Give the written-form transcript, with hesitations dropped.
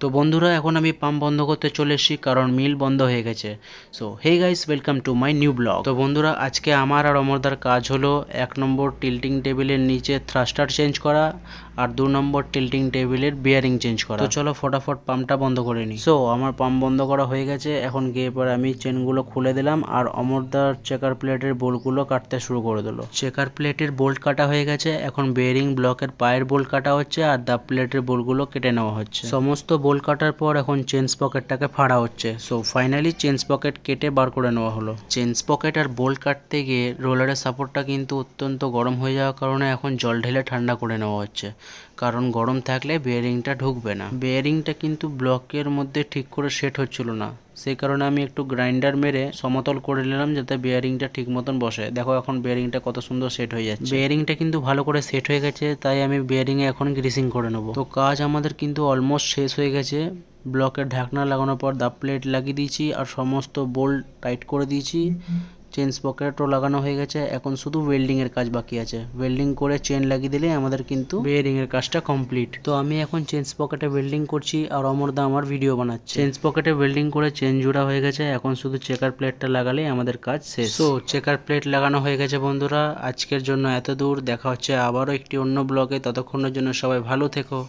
তো বন্ধুরা এখন আমি পাম্প বন্ধ করতে চলে এসেছি কারণ মিল বন্ধ হয়ে গেছে। So hey guys, welcome to my new blog. তো বন্ধুরা আজকে আমার আর অমরদার কাজ হলো 1 নম্বর টিল্টিং টেবিলের নিচে থ্রাস্টার চেঞ্জ করা আর 2 নম্বর টিল্টিং টেবিলের বিয়ারিং চেঞ্জ করা। তো চলো ফটাফট পাম্পটা বন্ধ করে নিই। সো আমার পাম্প বন্ধ করা হয়ে গেছে, এখন গিয়ে পরে আমি চেনগুলো খুলে দিলাম আর অমরদার চেকার প্লেটের বোল্টগুলো কাটতে শুরু করে দিল। চেকার প্লেটের বোল্ট কাটা হয়ে গেছে, এখন বেয়ারিং ব্লকের পায়ের বোল্ট কাটা হচ্ছে আর দা প্লেটের বোল্টগুলো কেটে নেওয়া হচ্ছে। সমস্ত বোল্ট কাটার পর এখন চেঞ্জ পকেটটাকে ফাড়া হচ্ছে। সো ফাইনালি চেঞ্জ পকেট কেটে বার করে নেওয়া হলো। চেঞ্জ পকেট আর বোল্ট কাটতে গিয়ে রোলারের সাপোর্টটা কিন্তু অত্যন্ত গরম হয়ে যাওয়ার কারণে এখন জল ঢেলে ঠান্ডা করে নেওয়া হচ্ছে, কারণ গরম থাকলে বেয়ারিংটা ঢুকবে না। বেয়ারিংটা কিন্তু ব্লকের মধ্যে ঠিক করে সেট হচ্ছিল না, সেই কারণে আমি একটু গ্রাইন্ডার মেরে সমতল করে নিলাম যাতে বেয়ারিংটা ঠিক মতন বসে। দেখো এখন বেয়ারিংটা কত সুন্দর সেট হয়ে যাচ্ছে। বেয়ারিংটা কিন্তু ভালো করে সেট হয়ে গেছে, তাই আমি বেয়ারিংয়ে এখন গ্রিসিং করে নেবো। তো কাজ আমাদের কিন্তু অলমোস্ট শেষ হয়ে গেছে। ব্লকের ঢাকনা লাগানোর পর দা প্লেট লাগিয়ে দিয়েছি আর সমস্ত বোল্ট টাইট করে দিয়েছি। চেন পকেটও লাগানো হয়ে গেছে, এখন শুধু ওয়েল্ডিং এর কাজ বাকি আছে। ওয়েল্ডিং করে চেন লাগিয়ে দিলে আমাদের কিন্তু বেয়ারিং এর কাজটা কমপ্লিট। তো আমি এখন চেন পকেটে ওয়েল্ডিং করছি আর অমরদা আমার ভিডিও বানাচ্ছে। চেন পকেটে ওয়েল্ডিং করে চেন জোড়া হয়ে গেছে, এখন শুধু চেকার প্লেটটা লাগালে আমাদের কাজ শেষ। তো চেকার প্লেট লাগানো হয়ে গেছে বন্ধুরা, আজকের জন্য এত দূর। দেখা হচ্ছে আবারও একটি অন্য ব্লগে, ততক্ষণের জন্য সবাই ভালো থেকো।